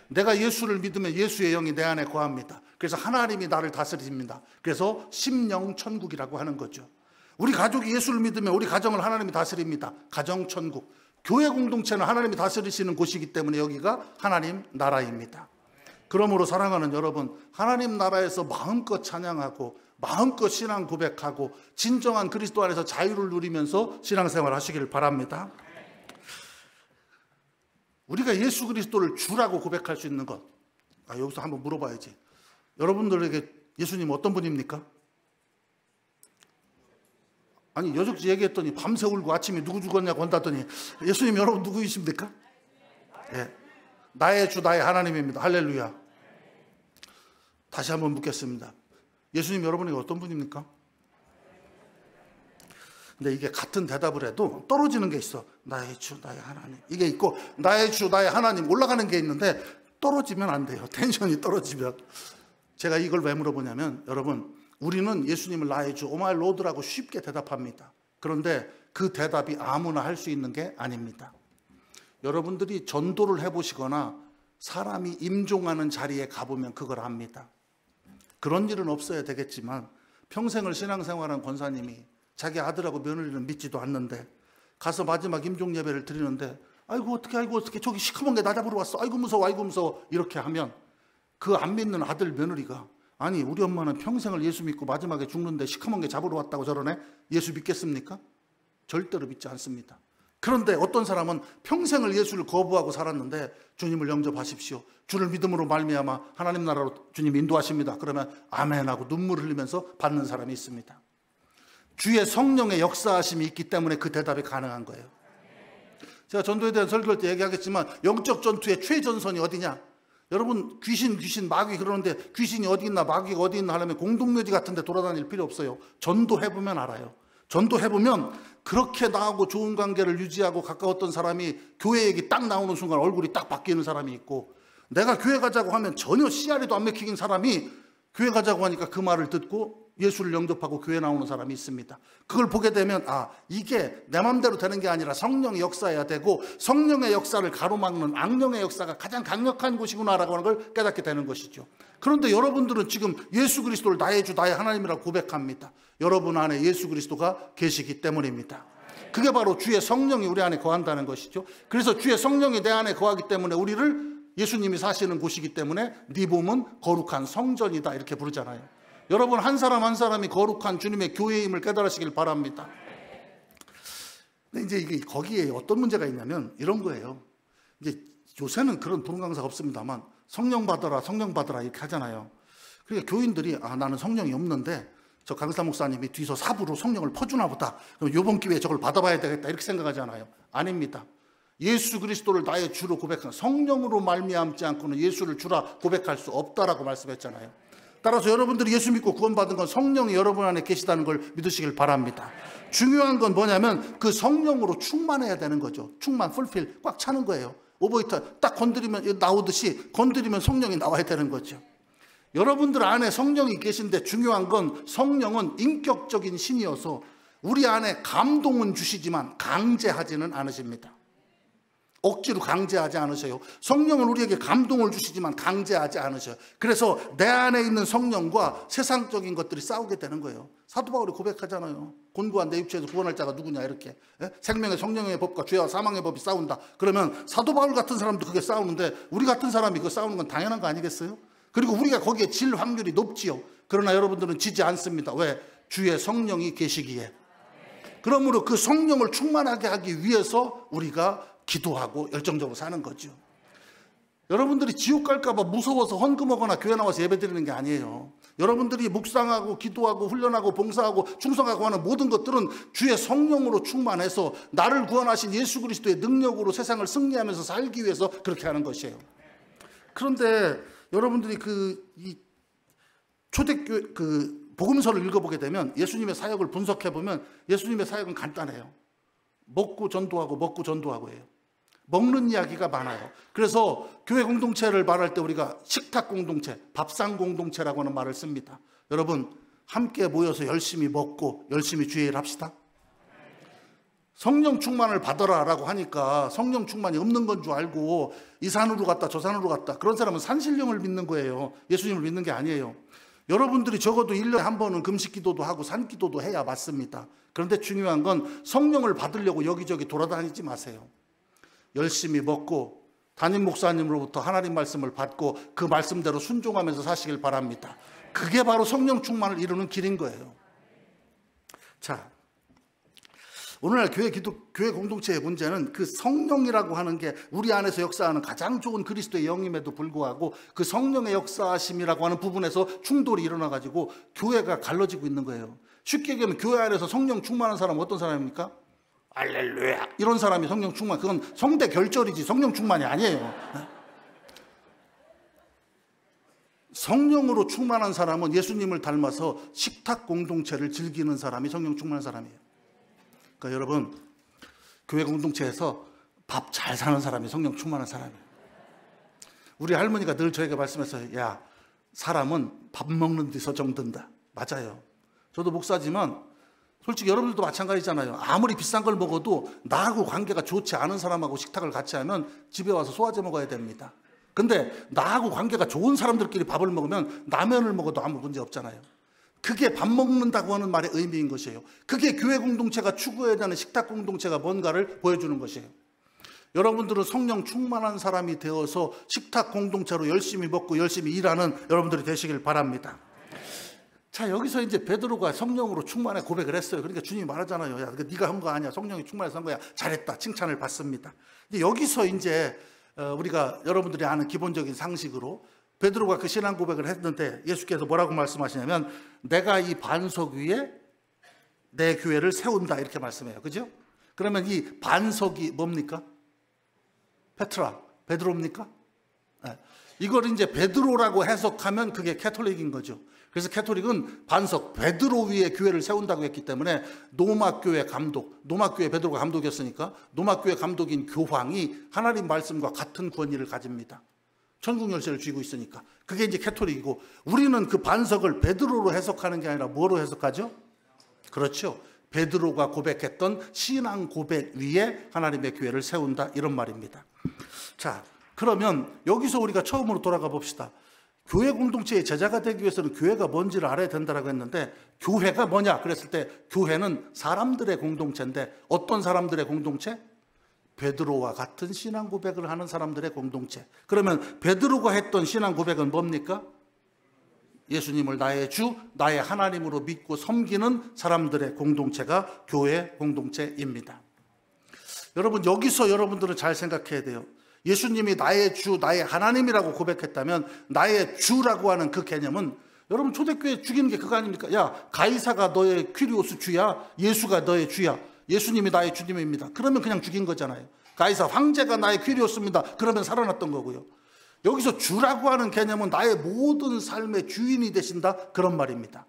내가 예수를 믿으면 예수의 영이 내 안에 거합니다. 그래서 하나님이 나를 다스립니다. 그래서 심령천국이라고 하는 거죠. 우리 가족이 예수를 믿으면 우리 가정을 하나님이 다스립니다. 가정천국. 교회 공동체는 하나님이 다스리시는 곳이기 때문에 여기가 하나님 나라입니다. 그러므로 사랑하는 여러분, 하나님 나라에서 마음껏 찬양하고 마음껏 신앙 고백하고 진정한 그리스도 안에서 자유를 누리면서 신앙생활 하시기를 바랍니다. 우리가 예수 그리스도를 주라고 고백할 수 있는 것, 여기서 한번 물어봐야지. 여러분들에게 예수님 어떤 분입니까? 아니, 여적지 얘기했더니 밤새 울고 아침에 누구 죽었냐고 한다더니 예수님 여러분 누구이십니까? 예, 나의 주 나의 하나님입니다. 할렐루야. 다시 한번 묻겠습니다. 예수님 여러분에게 어떤 분입니까? 근데 이게 같은 대답을 해도 떨어지는 게 있어. 나의 주 나의 하나님 이게 있고, 나의 주 나의 하나님 올라가는 게 있는데 떨어지면 안 돼요. 텐션이 떨어지면. 제가 이걸 왜 물어보냐면, 여러분 우리는 예수님을 나의 주 오마이 로드라고 쉽게 대답합니다. 그런데 그 대답이 아무나 할 수 있는 게 아닙니다. 여러분들이 전도를 해보시거나 사람이 임종하는 자리에 가보면 그걸 압니다. 그런 일은 없어야 되겠지만 평생을 신앙생활한 권사님이 자기 아들하고 며느리는 믿지도 않는데 가서 마지막 임종 예배를 드리는데 아이고 어떻게 저기 시커먼 게 나 잡으러 왔어, 아이고 무서워 이렇게 하면 그 안 믿는 아들 며느리가 아니 우리 엄마는 평생을 예수 믿고 마지막에 죽는데 시커먼 게 잡으러 왔다고 저러네? 예수 믿겠습니까? 절대로 믿지 않습니다. 그런데 어떤 사람은 평생을 예수를 거부하고 살았는데 주님을 영접하십시오, 주를 믿음으로 말미암아 하나님 나라로 주님 인도하십니다, 그러면 아멘 하고 눈물 흘리면서 받는 사람이 있습니다. 주의 성령의 역사하심이 있기 때문에 그 대답이 가능한 거예요. 제가 전도에 대한 설교할 때 얘기하겠지만 영적 전투의 최전선이 어디냐? 여러분 귀신 마귀 그러는데 귀신이 어디 있나 마귀가 어디 있나 하려면 공동묘지 같은 데 돌아다닐 필요 없어요. 전도해보면 알아요. 전도해보면 그렇게 나하고 좋은 관계를 유지하고 가까웠던 사람이 교회 얘기 딱 나오는 순간 얼굴이 딱 바뀌는 사람이 있고, 내가 교회 가자고 하면 전혀 씨알에도 안 맥히는 사람이 교회 가자고 하니까 그 말을 듣고 예수를 영접하고 교회 나오는 사람이 있습니다. 그걸 보게 되면 이게 내 맘대로 되는 게 아니라 성령의 역사여야 되고, 성령의 역사를 가로막는 악령의 역사가 가장 강력한 곳이구나라고 하는 걸 깨닫게 되는 것이죠. 그런데 여러분들은 지금 예수 그리스도를 나의 주 나의 하나님이라고 고백합니다. 여러분 안에 예수 그리스도가 계시기 때문입니다. 그게 바로 주의 성령이 우리 안에 거한다는 것이죠. 그래서 주의 성령이 내 안에 거하기 때문에 우리를 예수님이 사시는 곳이기 때문에 네 몸은 거룩한 성전이다 이렇게 부르잖아요. 여러분 한 사람 한 사람이 거룩한 주님의 교회임을 깨달으시길 바랍니다. 근데 이제 이게 거기에 어떤 문제가 있냐면 이런 거예요. 이제 요새는 그런 부흥 강사가 없습니다만 성령 받아라 이렇게 하잖아요. 그러니까 교인들이 나는 성령이 없는데 저 강사 목사님이 뒤에서 사부로 성령을 퍼주나 보다, 그럼 이번 기회에 저걸 받아봐야 되겠다 이렇게 생각하잖아요. 아닙니다. 예수 그리스도를 나의 주로 고백한 성령으로 말미암지 않고는 예수를 주라 고백할 수 없다라고 말씀했잖아요. 따라서 여러분들이 예수 믿고 구원받은 건 성령이 여러분 안에 계시다는 걸 믿으시길 바랍니다. 중요한 건 뭐냐면 그 성령으로 충만해야 되는 거죠. 충만, 풀필, 꽉 차는 거예요. 오버히터 딱 건드리면 나오듯이 건드리면 성령이 나와야 되는 거죠. 여러분들 안에 성령이 계신데 중요한 건 성령은 인격적인 신이어서 우리 안에 감동은 주시지만 강제하지는 않으십니다. 억지로 강제하지 않으셔요. 성령은 우리에게 감동을 주시지만 강제하지 않으셔요. 그래서 내 안에 있는 성령과 세상적인 것들이 싸우게 되는 거예요. 사도 바울이 고백하잖아요. 곤고한 내 육체에서 구원할 자가 누구냐 이렇게. 생명의 성령의 법과 죄와 사망의 법이 싸운다. 그러면 사도 바울 같은 사람도 그게 싸우는데 우리 같은 사람이 그거 싸우는 건 당연한 거 아니겠어요? 그리고 우리가 거기에 질 확률이 높지요. 그러나 여러분들은 지지 않습니다. 왜? 주의 성령이 계시기에. 그러므로 그 성령을 충만하게 하기 위해서 우리가 기도하고 열정적으로 사는 거죠. 여러분들이 지옥 갈까 봐 무서워서 헌금하거나 교회 나와서 예배드리는 게 아니에요. 여러분들이 묵상하고 기도하고 훈련하고 봉사하고 충성하고 하는 모든 것들은 주의 성령으로 충만해서 나를 구원하신 예수 그리스도의 능력으로 세상을 승리하면서 살기 위해서 그렇게 하는 것이에요. 그런데 여러분들이 이 초대교회 복음서를 읽어보게 되면 예수님의 사역을 분석해 보면 예수님의 사역은 간단해요. 먹고 전도하고예요. 먹는 이야기가 많아요. 그래서 교회 공동체를 말할 때 우리가 식탁 공동체, 밥상 공동체라고 하는 말을 씁니다. 여러분 함께 모여서 열심히 먹고 열심히 주의 일 합시다. 성령 충만을 받아라 라고 하니까 성령 충만이 없는 건 줄 알고 이 산으로 갔다 저 산으로 갔다, 그런 사람은 산신령을 믿는 거예요. 예수님을 믿는 게 아니에요. 여러분들이 적어도 1년에 한 번은 금식기도도 하고 산기도도 해야 맞습니다. 그런데 중요한 건 성령을 받으려고 여기저기 돌아다니지 마세요. 열심히 먹고 담임 목사님으로부터 하나님 말씀을 받고 그 말씀대로 순종하면서 사시길 바랍니다. 그게 바로 성령 충만을 이루는 길인 거예요. 자, 오늘날 교회 공동체의 문제는 그 성령이라고 하는 게 우리 안에서 역사하는 가장 좋은 그리스도의 영임에도 불구하고 그 성령의 역사하심이라고 하는 부분에서 충돌이 일어나가지고 교회가 갈라지고 있는 거예요. 쉽게 얘기하면 교회 안에서 성령 충만한 사람은 어떤 사람입니까? 할렐루야 이런 사람이 성령 충만, 그건 성대 결절이지 성령 충만이 아니에요. 성령으로 충만한 사람은 예수님을 닮아서 식탁 공동체를 즐기는 사람이 성령 충만한 사람이에요. 그러니까 여러분 교회 공동체에서 밥 잘 사는 사람이 성령 충만한 사람이에요. 우리 할머니가 늘 저에게 말씀했어요. 야, 사람은 밥 먹는 데서 정든다. 맞아요. 저도 목사지만 솔직히 여러분들도 마찬가지잖아요. 아무리 비싼 걸 먹어도 나하고 관계가 좋지 않은 사람하고 식탁을 같이 하면 집에 와서 소화제 먹어야 됩니다. 근데 나하고 관계가 좋은 사람들끼리 밥을 먹으면 라면을 먹어도 아무 문제 없잖아요. 그게 밥 먹는다고 하는 말의 의미인 것이에요. 그게 교회 공동체가 추구해야 되는 식탁 공동체가 뭔가를 보여주는 것이에요. 여러분들은 성령 충만한 사람이 되어서 식탁 공동체로 열심히 먹고 열심히 일하는 여러분들이 되시길 바랍니다. 자, 여기서 이제 베드로가 성령으로 충만해 고백을 했어요. 그러니까 주님이 말하잖아요. 야, 네가 한 거 아니야. 성령이 충만해서 한 거야. 잘했다. 칭찬을 받습니다. 근데 여기서 이제 우리가 여러분들이 아는 기본적인 상식으로 베드로가 그 신앙 고백을 했는데 예수께서 뭐라고 말씀하시냐면 내가 이 반석 위에 내 교회를 세운다 이렇게 말씀해요. 그죠? 그러면 이 반석이 뭡니까? 페트라, 베드로입니까? 네. 이걸 이제 베드로라고 해석하면 그게 캐톨릭인 거죠. 그래서 캐톨릭은 반석, 베드로 위에 교회를 세운다고 했기 때문에 노마교회 감독, 노마교회 베드로가 감독이었으니까 노마교회 감독인 교황이 하나님 말씀과 같은 권위를 가집니다. 천국 열쇠를 쥐고 있으니까. 그게 이제 캐톨릭이고, 우리는 그 반석을 베드로로 해석하는 게 아니라 뭐로 해석하죠? 그렇죠. 베드로가 고백했던 신앙 고백 위에 하나님의 교회를 세운다 이런 말입니다. 자, 그러면 여기서 우리가 처음으로 돌아가 봅시다. 교회 공동체의 제자가 되기 위해서는 교회가 뭔지를 알아야 된다고 했는데, 교회가 뭐냐 그랬을 때 교회는 사람들의 공동체인데, 어떤 사람들의 공동체? 베드로와 같은 신앙 고백을 하는 사람들의 공동체. 그러면 베드로가 했던 신앙 고백은 뭡니까? 예수님을 나의 주, 나의 하나님으로 믿고 섬기는 사람들의 공동체가 교회 공동체입니다. 여러분, 여기서 여러분들은 잘 생각해야 돼요. 예수님이 나의 주, 나의 하나님이라고 고백했다면 나의 주라고 하는 그 개념은, 여러분 초대교회 죽이는 게 그거 아닙니까? 야, 가이사가 너의 퀴리오스 주야, 예수가 너의 주야, 예수님이 나의 주님입니다. 그러면 그냥 죽인 거잖아요. 가이사 황제가 나의 퀴리오스입니다. 그러면 살아났던 거고요. 여기서 주라고 하는 개념은 나의 모든 삶의 주인이 되신다 그런 말입니다.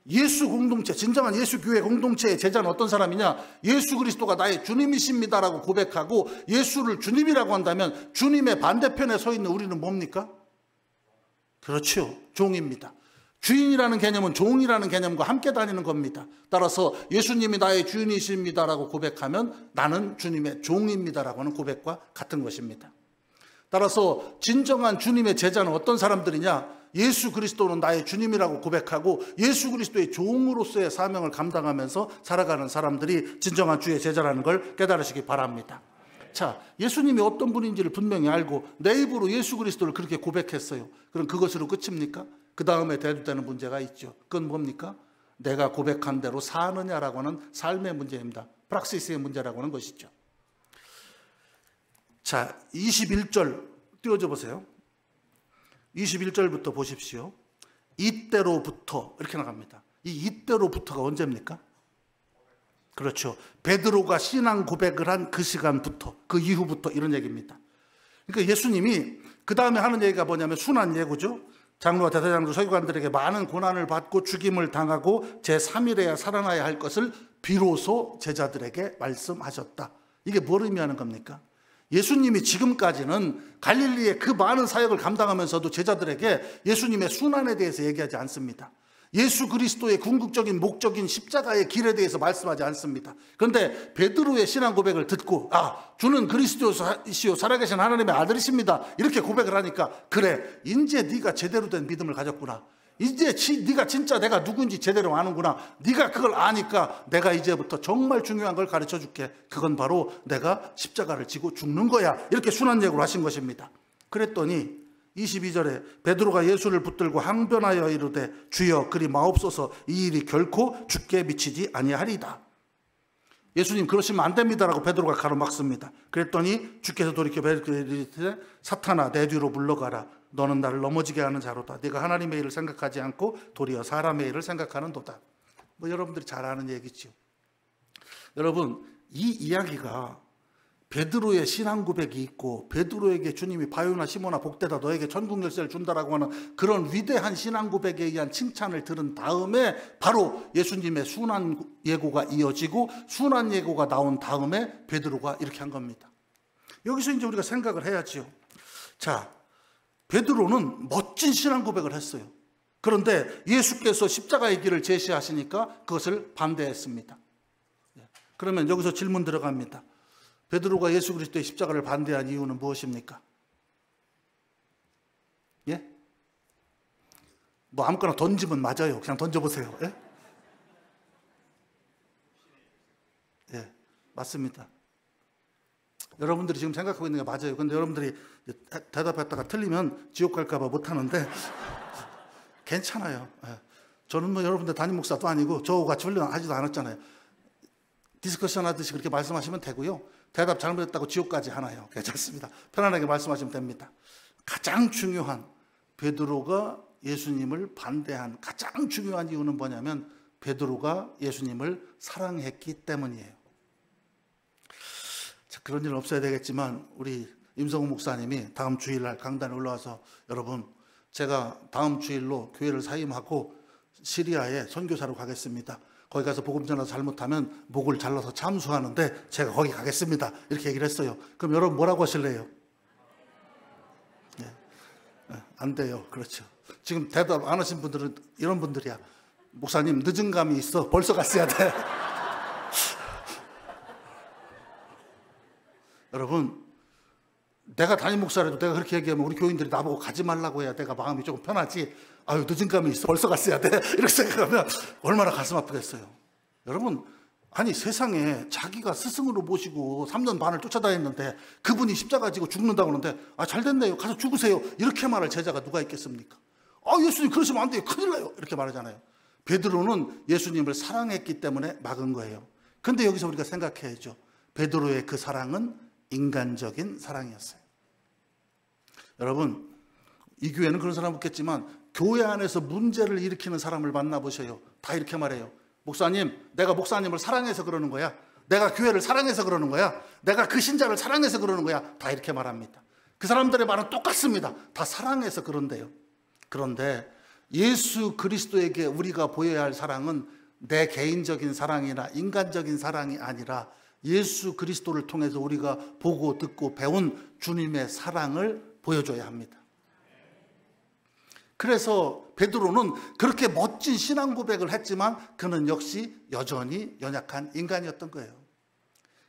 예수 공동체, 진정한 예수 교회 공동체의 제자는 어떤 사람이냐? 예수 그리스도가 나의 주님이십니다라고 고백하고 예수를 주님이라고 한다면 주님의 반대편에 서 있는 우리는 뭡니까? 그렇죠. 종입니다. 주인이라는 개념은 종이라는 개념과 함께 다니는 겁니다. 따라서 예수님이 나의 주인이십니다라고 고백하면 나는 주님의 종입니다라고 하는 고백과 같은 것입니다. 따라서 진정한 주님의 제자는 어떤 사람들이냐? 예수 그리스도는 나의 주님이라고 고백하고 예수 그리스도의 종으로서의 사명을 감당하면서 살아가는 사람들이 진정한 주의 제자라는 걸 깨달으시기 바랍니다. 자, 예수님이 어떤 분인지를 분명히 알고 내 입으로 예수 그리스도를 그렇게 고백했어요. 그럼 그것으로 끝입니까? 그 다음에 대두되는 문제가 있죠. 그건 뭡니까? 내가 고백한 대로 사느냐라고 하는 삶의 문제입니다. 프락시스의 문제라고 하는 것이죠. 자, 21절 띄워줘 보세요. 21절부터 보십시오. 이때로부터 이렇게 나갑니다. 이 이때로부터가 언제입니까? 그렇죠. 베드로가 신앙 고백을 한 그 시간부터, 그 이후부터 이런 얘기입니다. 그러니까 예수님이 그 다음에 하는 얘기가 뭐냐면 순환 예고죠. 장로와 대제사장들 서기관들에게 많은 고난을 받고 죽임을 당하고 제3일에야 살아나야 할 것을 비로소 제자들에게 말씀하셨다. 이게 뭘 의미하는 겁니까? 예수님이 지금까지는 갈릴리의 그 많은 사역을 감당하면서도 제자들에게 예수님의 순환에 대해서 얘기하지 않습니다. 예수 그리스도의 궁극적인 목적인 십자가의 길에 대해서 말씀하지 않습니다. 그런데 베드로의 신앙 고백을 듣고 주는 그리스도이시오 살아계신 하나님의 아들이십니다 이렇게 고백을 하니까, 그래, 이제 네가 제대로 된 믿음을 가졌구나. 이제 네가 진짜 내가 누군지 제대로 아는구나. 네가 그걸 아니까 내가 이제부터 정말 중요한 걸 가르쳐 줄게. 그건 바로 내가 십자가를 지고 죽는 거야. 이렇게 순환 예고를 하신 것입니다. 그랬더니 22절에 베드로가 예수를 붙들고 항변하여 이르되 주여 그리 마옵소서, 이 일이 결코 주께 미치지 아니하리이다. 예수님 그러시면 안 됩니다라고 베드로가 가로막습니다. 그랬더니 주께서 돌이켜 베드로에게 이르시되 사탄아 내 뒤로 물러가라. 너는 나를 넘어지게 하는 자로다. 네가 하나님의 일을 생각하지 않고 도리어 사람의 일을 생각하는도다. 여러분들이 잘 아는 얘기죠. 여러분, 이 이야기가 베드로의 신앙 고백이 있고 베드로에게 주님이 바요나 시모나 복되다 너에게 천국 열쇠를 준다라고 하는 그런 위대한 신앙 고백에 의한 칭찬을 들은 다음에 바로 예수님의 순환 예고가 이어지고 순환 예고가 나온 다음에 베드로가 이렇게 한 겁니다. 여기서 이제 우리가 생각을 해야지요. 자, 베드로는 멋진 신앙 고백을 했어요. 그런데 예수께서 십자가의 길을 제시하시니까 그것을 반대했습니다. 그러면 여기서 질문 들어갑니다. 베드로가 예수 그리스도의 십자가를 반대한 이유는 무엇입니까? 예? 뭐 아무거나 던지면 맞아요. 그냥 던져보세요. 예? 예, 맞습니다. 여러분들이 지금 생각하고 있는 게 맞아요. 근데 여러분들이 대답했다가 틀리면 지옥 갈까 봐 못하는데 괜찮아요. 예. 저는 뭐 여러분들 담임 목사도 아니고 저하고 같이 훈련하지도 않았잖아요. 디스커션 하듯이 그렇게 말씀하시면 되고요. 대답 잘못했다고 지옥까지 하나요? 괜찮습니다. 편안하게 말씀하시면 됩니다. 가장 중요한, 베드로가 예수님을 반대한 가장 중요한 이유는 뭐냐면 베드로가 예수님을 사랑했기 때문이에요. 자, 그런 일은 없어야 되겠지만 우리 임성우 목사님이 다음 주일날 강단에 올라와서 여러분, 제가 다음 주일로 교회를 사임하고 시리아에 선교사로 가겠습니다. 거기 가서 복음 전하서 잘못하면 목을 잘라서 참수하는데 제가 거기 가겠습니다. 이렇게 얘기를 했어요. 그럼 여러분 뭐라고 하실래요? 안 돼요. 그렇죠. 지금 대답 안 하신 분들은 이런 분들이야. 목사님 늦은 감이 있어. 벌써 갔어야 돼. 여러분, 내가 담임 목사라도 내가 그렇게 얘기하면 우리 교인들이 나보고 가지 말라고 해야 내가 마음이 조금 편하지. 아유, 늦은 감이 있어. 벌써 갔어야 돼. 이렇게 생각하면 얼마나 가슴 아프겠어요. 여러분, 아니 세상에 자기가 스승으로 모시고 3년 반을 쫓아다녔는데 그분이 십자가 지고 죽는다고 하는데 아, 잘 됐네요. 가서 죽으세요. 이렇게 말할 제자가 누가 있겠습니까? 아, 예수님 그러시면 안 돼요. 큰일 나요. 이렇게 말하잖아요. 베드로는 예수님을 사랑했기 때문에 막은 거예요. 근데 여기서 우리가 생각해야죠. 베드로의 그 사랑은 인간적인 사랑이었어요. 여러분, 이 교회는 그런 사람 없겠지만 교회 안에서 문제를 일으키는 사람을 만나보셔요. 다 이렇게 말해요. 목사님, 내가 목사님을 사랑해서 그러는 거야. 내가 교회를 사랑해서 그러는 거야. 내가 그 신자를 사랑해서 그러는 거야. 다 이렇게 말합니다. 그 사람들의 말은 똑같습니다. 다 사랑해서 그런데요. 그런데 예수 그리스도에게 우리가 보여야 할 사랑은 내 개인적인 사랑이나 인간적인 사랑이 아니라 예수 그리스도를 통해서 우리가 보고 듣고 배운 주님의 사랑을 보여줘야 합니다. 그래서 베드로는 그렇게 멋진 신앙 고백을 했지만 그는 역시 여전히 연약한 인간이었던 거예요.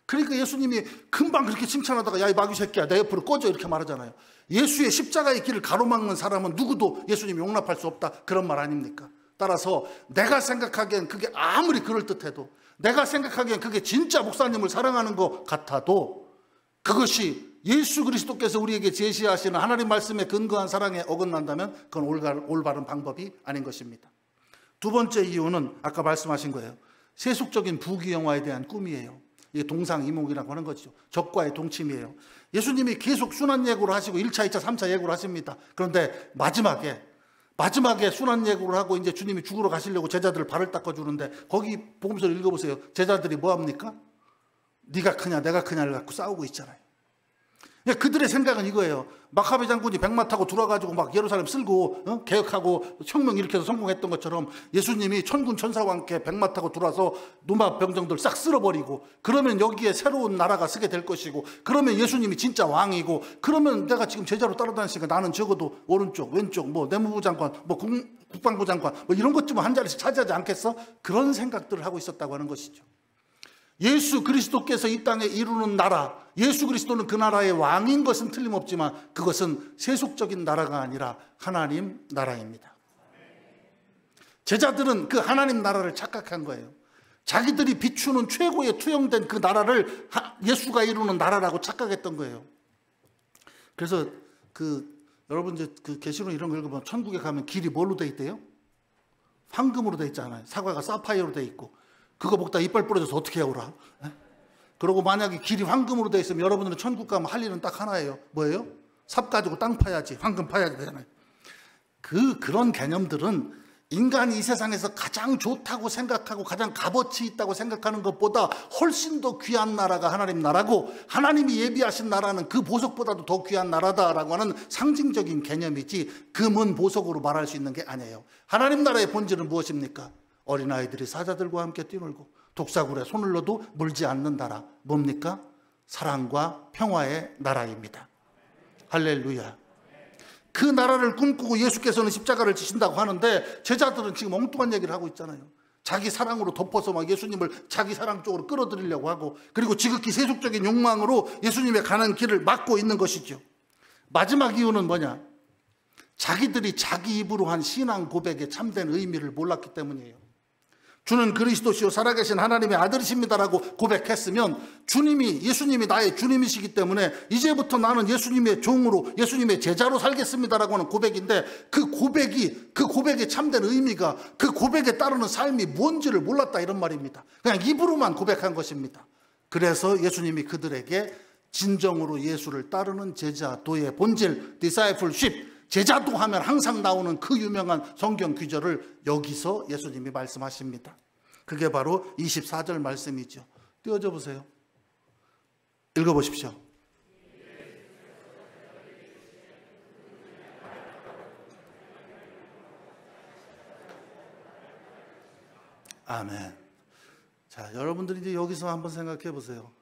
그러니까 예수님이 금방 그렇게 칭찬하다가 야, 이 마귀 새끼야, 내 옆으로 꺼져 이렇게 말하잖아요. 예수의 십자가의 길을 가로막는 사람은 누구도 예수님이 용납할 수 없다, 그런 말 아닙니까? 따라서 내가 생각하기엔 그게 아무리 그럴듯해도, 내가 생각하기엔 그게 진짜 목사님을 사랑하는 것 같아도 그것이 예수 그리스도께서 우리에게 제시하시는 하나님 말씀에 근거한 사랑에 어긋난다면 그건 올바른 방법이 아닌 것입니다. 두 번째 이유는 아까 말씀하신 거예요. 세속적인 부귀영화에 대한 꿈이에요. 이게 동상이몽이라고 하는 거죠. 적과의 동침이에요. 예수님이 계속 순환예고를 하시고 1차, 2차, 3차 예고를 하십니다. 그런데 마지막에 순환예고를 하고 이제 주님이 죽으러 가시려고 제자들을 발을 닦아주는데 거기 복음서를 읽어보세요. 제자들이 뭐합니까? 네가 크냐 내가 크냐를 갖고 싸우고 있잖아요. 그들의 생각은 이거예요. 마카베 장군이 백마 타고 들어와가지고 막 예루살렘 쓸고 개혁하고 혁명 일으켜서 성공했던 것처럼 예수님이 천군 천사와 함께 백마 타고 들어와서 노마 병정들 싹 쓸어버리고 그러면 여기에 새로운 나라가 서게 될 것이고 그러면 예수님이 진짜 왕이고 그러면 내가 지금 제자로 따라다니니까 나는 적어도 오른쪽 왼쪽 뭐 내무부 장관 뭐 국방부 장관 뭐 이런 것 좀 한 자리씩 차지하지 않겠어? 그런 생각들을 하고 있었다고 하는 것이죠. 예수 그리스도께서 이 땅에 이루는 나라, 예수 그리스도는 그 나라의 왕인 것은 틀림없지만 그것은 세속적인 나라가 아니라 하나님 나라입니다. 제자들은 그 하나님 나라를 착각한 거예요. 자기들이 비추는 최고의 투영된 그 나라를 예수가 이루는 나라라고 착각했던 거예요. 그래서 여러분 이제 그 계시록 이런 거 읽어보면 천국에 가면 길이 뭘로 돼 있대요? 황금으로 돼 있잖아요. 사과가 사파이어로 돼 있고. 그거 먹다 이빨 부러져서 어떻게 해오라? 그리고 만약에 길이 황금으로 돼 있으면 여러분들은 천국 가면 할 일은 딱 하나예요. 뭐예요? 삽 가지고 땅 파야지, 황금 파야지 되잖아요. 그런 개념들은 인간이 이 세상에서 가장 좋다고 생각하고 가장 값어치 있다고 생각하는 것보다 훨씬 더 귀한 나라가 하나님 나라고 하나님이 예비하신 나라는 그 보석보다도 더 귀한 나라다라고 하는 상징적인 개념이지 금은 보석으로 말할 수 있는 게 아니에요. 하나님 나라의 본질은 무엇입니까? 어린아이들이 사자들과 함께 뛰놀고 독사굴에 손을 넣어도 물지 않는 나라. 뭡니까? 사랑과 평화의 나라입니다. 할렐루야. 그 나라를 꿈꾸고 예수께서는 십자가를 지신다고 하는데 제자들은 지금 엉뚱한 얘기를 하고 있잖아요. 자기 사랑으로 덮어서 막 예수님을 자기 사랑 쪽으로 끌어들이려고 하고 그리고 지극히 세속적인 욕망으로 예수님의 가는 길을 막고 있는 것이죠. 마지막 이유는 뭐냐? 자기들이 자기 입으로 한 신앙 고백의 참된 의미를 몰랐기 때문이에요. 주는 그리스도시요 살아계신 하나님의 아들이십니다라고 고백했으면 예수님이 나의 주님이시기 때문에 이제부터 나는 예수님의 종으로 예수님의 제자로 살겠습니다라고 하는 고백인데 그 고백의 참된 의미가 그 고백에 따르는 삶이 뭔지를 몰랐다 이런 말입니다. 그냥 입으로만 고백한 것입니다. 그래서 예수님이 그들에게 진정으로 예수를 따르는 제자도의 본질, discipleship, 제자도 하면 항상 나오는 그 유명한 성경 구절을 여기서 예수님이 말씀하십니다. 그게 바로 24절 말씀이죠. 띄워줘 보세요. 읽어보십시오. 아멘. 자, 여러분들이 이제 여기서 한번 생각해 보세요.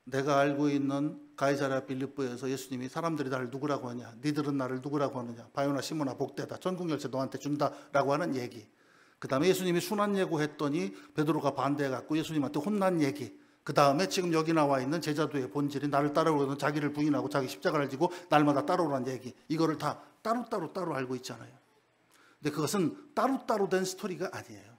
내가 알고 있는 가이사랴 빌립보에서 예수님이 사람들이 나를 누구라고 하냐, 니들은 나를 누구라고 하느냐, 바요나 시몬아 복되다, 천국 열쇠 너한테 준다라고 하는 얘기. 그 다음에 예수님이 순환 예고했더니 베드로가 반대해갖고 예수님한테 혼난 얘기. 그 다음에 지금 여기 나와 있는 제자도의 본질이 나를 따라오는 자기를 부인하고 자기 십자가를 지고 날마다 따라오라는 얘기. 이거를 다 따로 알고 있잖아요. 근데 그것은 따로 된 스토리가 아니에요.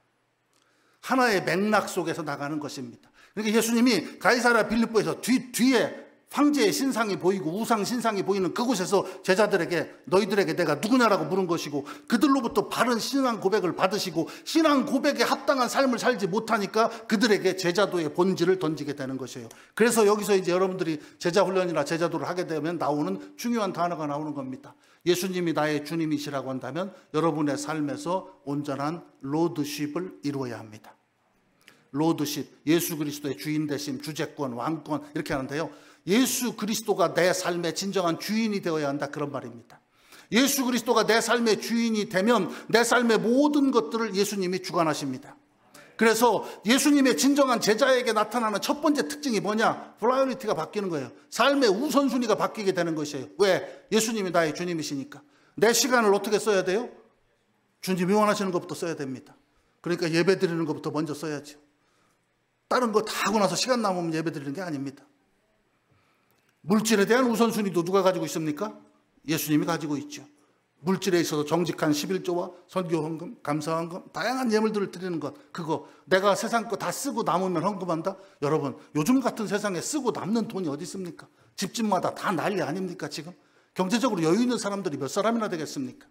하나의 맥락 속에서 나가는 것입니다. 그러니까 예수님이 가이사랴 빌립보에서 뒤에 황제의 신상이 보이고 우상 신상이 보이는 그곳에서 제자들에게 너희들에게 내가 누구냐라고 물은 것이고 그들로부터 바른 신앙 고백을 받으시고 신앙 고백에 합당한 삶을 살지 못하니까 그들에게 제자도의 본질을 던지게 되는 것이에요. 그래서 여기서 이제 여러분들이 제자 훈련이나 제자도를 하게 되면 나오는 중요한 단어가 나오는 겁니다. 예수님이 나의 주님이시라고 한다면 여러분의 삶에서 온전한 로드십을 이루어야 합니다. 로드십, 예수 그리스도의 주인 되심, 주재권, 왕권 이렇게 하는데요. 예수 그리스도가 내 삶의 진정한 주인이 되어야 한다 그런 말입니다. 예수 그리스도가 내 삶의 주인이 되면 내 삶의 모든 것들을 예수님이 주관하십니다. 그래서 예수님의 진정한 제자에게 나타나는 첫 번째 특징이 뭐냐? 프라이어리티가 바뀌는 거예요. 삶의 우선순위가 바뀌게 되는 것이에요. 왜? 예수님이 나의 주님이시니까. 내 시간을 어떻게 써야 돼요? 주님이 원하시는 것부터 써야 됩니다. 그러니까 예배 드리는 것부터 먼저 써야죠. 다른 거 다 하고 나서 시간 남으면 예배 드리는 게 아닙니다. 물질에 대한 우선순위도 누가 가지고 있습니까? 예수님이 가지고 있죠. 물질에 있어서 정직한 11조와 선교헌금, 감사헌금, 다양한 예물들을 드리는 것, 그거 내가 세상 거 다 쓰고 남으면 헌금한다? 여러분, 요즘 같은 세상에 쓰고 남는 돈이 어디 있습니까? 집집마다 다 난리 아닙니까 지금? 경제적으로 여유 있는 사람들이 몇 사람이나 되겠습니까?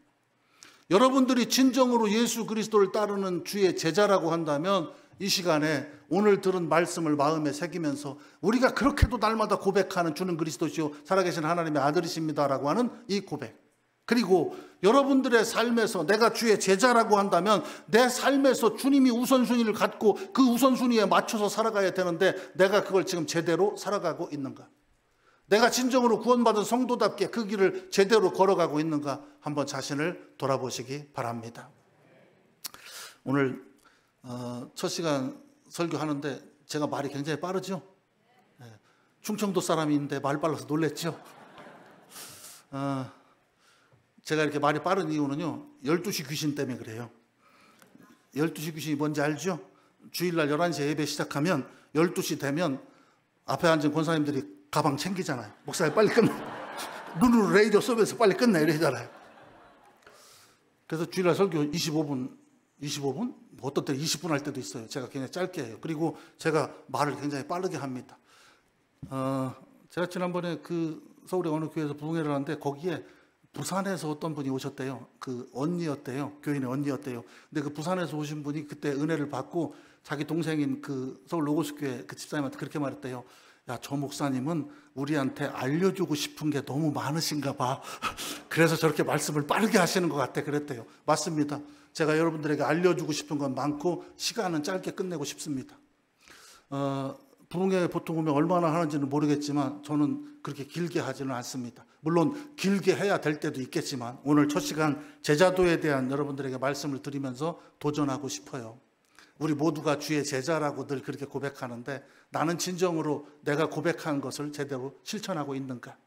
여러분들이 진정으로 예수 그리스도를 따르는 주의 제자라고 한다면 이 시간에 오늘 들은 말씀을 마음에 새기면서 우리가 그렇게도 날마다 고백하는 주는 그리스도시요 살아계신 하나님의 아들이십니다라고 하는 이 고백, 그리고 여러분들의 삶에서 내가 주의 제자라고 한다면 내 삶에서 주님이 우선순위를 갖고 그 우선순위에 맞춰서 살아가야 되는데 내가 그걸 지금 제대로 살아가고 있는가? 내가 진정으로 구원받은 성도답게 그 길을 제대로 걸어가고 있는가? 한번 자신을 돌아보시기 바랍니다. 오늘 첫 시간 설교하는데 제가 말이 굉장히 빠르죠? 네. 충청도 사람인데 말 빨라서 놀랬죠? 제가 이렇게 말이 빠른 이유는요, 12시 귀신 때문에 그래요. 12시 귀신이 뭔지 알죠? 주일날 11시에 예배 시작하면 12시 되면 앞에 앉은 권사님들이 가방 챙기잖아요. 목사님 빨리 끝내. 눈으로 레이저 쏘면서 빨리 끝내 이러잖아요. 그래서 주일날 설교 25분? 뭐 어떤 때 20분 할 때도 있어요. 제가 굉장히 짧게 해요. 그리고 제가 말을 굉장히 빠르게 합니다. 제가 지난번에 그 서울의 어느 교회에서 부흥회를 하는데 거기에 부산에서 어떤 분이 오셨대요. 그 언니였대요. 교인의 언니였대요. 근데 그 부산에서 오신 분이 그때 은혜를 받고 자기 동생인 그 서울 로고스 교회 그 집사님한테 그렇게 말했대요. 야, 저 목사님은 우리한테 알려주고 싶은 게 너무 많으신가 봐. 그래서 저렇게 말씀을 빠르게 하시는 것 같아 그랬대요. 맞습니다. 제가 여러분들에게 알려주고 싶은 건 많고 시간은 짧게 끝내고 싶습니다. 부흥회 보통 오면 얼마나 하는지는 모르겠지만 저는 그렇게 길게 하지는 않습니다. 물론 길게 해야 될 때도 있겠지만 오늘 첫 시간 제자도에 대한 여러분들에게 말씀을 드리면서 도전하고 싶어요. 우리 모두가 주의 제자라고 늘 그렇게 고백하는데 나는 진정으로 내가 고백한 것을 제대로 실천하고 있는가?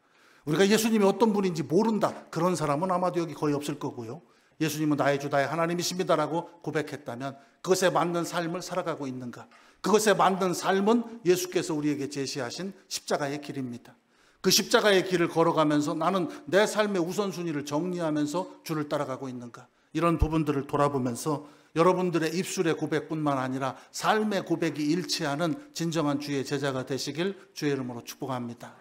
우리가 예수님이 어떤 분인지 모른다, 그런 사람은 아마도 여기 거의 없을 거고요. 예수님은 나의 주 나의 하나님이십니다라고 고백했다면 그것에 맞는 삶을 살아가고 있는가? 그것에 맞는 삶은 예수께서 우리에게 제시하신 십자가의 길입니다. 그 십자가의 길을 걸어가면서 나는 내 삶의 우선순위를 정리하면서 주를 따라가고 있는가? 이런 부분들을 돌아보면서 여러분들의 입술의 고백뿐만 아니라 삶의 고백이 일치하는 진정한 주의 제자가 되시길 주의 이름으로 축복합니다.